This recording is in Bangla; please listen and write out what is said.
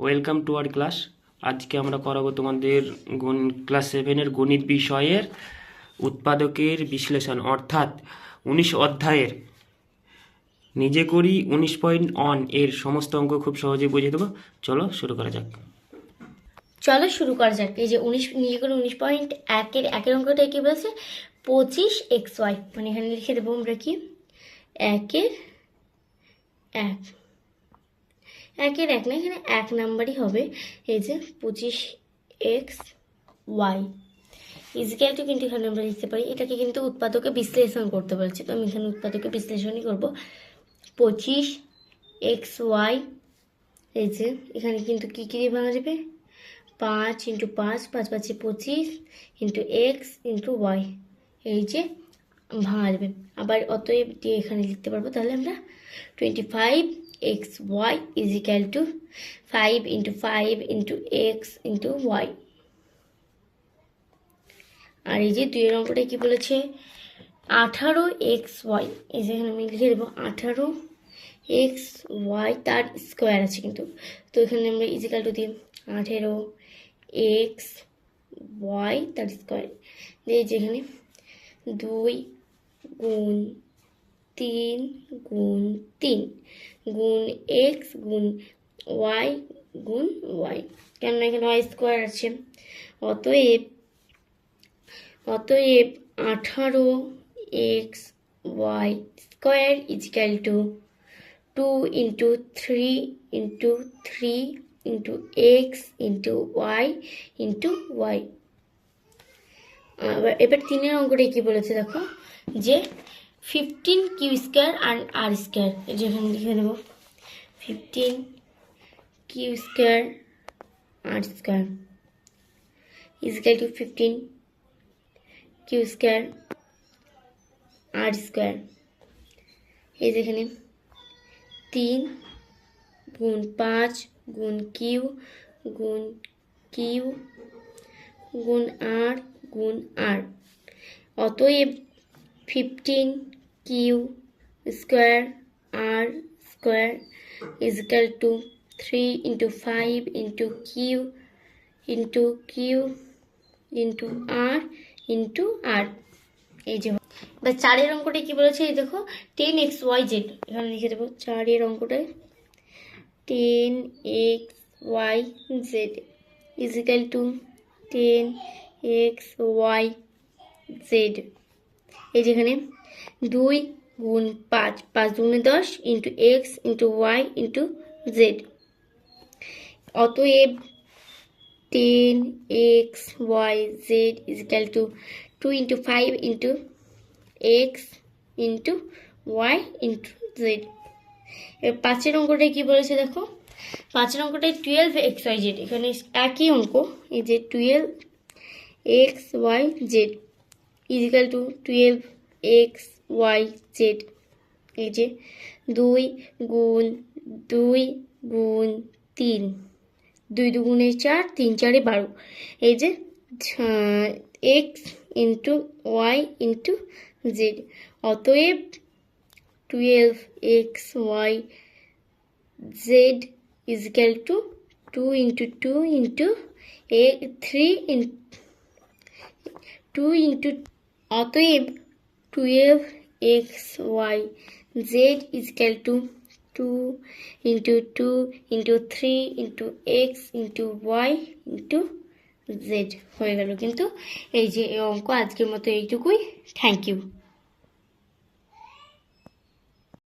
Welcome to our class. আজকে আমরা করাবো তোমাদের ক্লাস 7-এর গণিত বিষয়ের উৎপাদকের বিশ্লেষণ, অর্থাৎ 19 অধ্যায়ের নিজে করি 19.1 এর সমস্ত অঙ্ক খুব সহজেই বুঝিয়ে দেবো। চলো শুরু করা যাক। এই যে নিজে করে 19.1-এর একের অঙ্কটা কি বলেছে, 25xy, মানে এখানে লিখে দেবো আমরা কি একের এক না, এখানে 1 নাম্বারই হবে। এই যে 25xy ইজিক্যাল টু, কিন্তু এখানে আমরা লিখতে পারি এটাকে কিন্তু উৎপাদকে বিশ্লেষণ করতে বলছি, তো আমি এখানে উৎপাদকে বিশ্লেষণই করবো। 25xy, এই যে এখানে কিন্তু কী কী দিয়ে ভাঙা যাবে, 5 × 5, 5 5 25 ইন্টু এক্স ইন্টু ওয়াই, এই যে ভাঙা যাবে। আবার অতএব দিয়ে এখানে লিখতে পারবো, তাহলে আমরা 25xy is equal to 5 × 5 into x into y. আর এই যে 2 অঙ্কটা কি বলেছে, 18xy, এই যে এখানে আমি লিখে দেবো 18xy তার স্কোয়ার আছে কিন্তু, তো এখানে আমরা ইজিক্যাল টু দিই 18xy তার স্কোয়ার দিয়ে, যেখানে 2 গুণ 3 গুণ 3 গুণ এক্স গুণ ওয়াই গুণ ওয়াই, কেননা এখানে ওয়াই স্কোয়ার আছে। অতএব 18xy square is equal to 2 × 3 × 3 into x into y into y. এবার 3-এর অঙ্কটা কি বলেছে দেখো, যে 15q² আর r², যেখানে লিখে দেবো 15q² r² is equal two 15q² r²। এই যেখানে 3 গুণ 5 গুণ কিউ গুণ কিউ গুণ আর গুণ আর। অতএব 15q² r² is equal to 3 × 5 into q into q into r into r. এই যে এবার 4-এর অঙ্কটা কি বলেছে, এই দেখো 10xyz, এখানে লিখে দেবো 4-এর অঙ্কটায় 10xyz ইজিক্যাল টু 10xyz। এই যেখানে 2 গুণ 5, 5 দুগুণে 10 into x into y into z. অতএব 10xyz is equal to 2 × 5 into x into y into z. এবার 5-এর অঙ্কটায় কী বলেছে দেখো, 5-এর অঙ্কটায় 12xyz, এখানে একই অঙ্ক, এই যে 12xyz ইজিক্যাল টু 12xyz। এই যে 2 গুণ 2 গুণ 3, 2 দুগুণে 4, 3 4 12, এই যে x into y into z. অতএব 12xyz is equal to 2 × 2 into 3 2 into, অতএব 12xyz is equal to 2 × 2 into 3 into x into y into z হয়ে গেল। কিন্তু এই যে এই অঙ্ক আজকের মতো এইটুকুই। Thank you.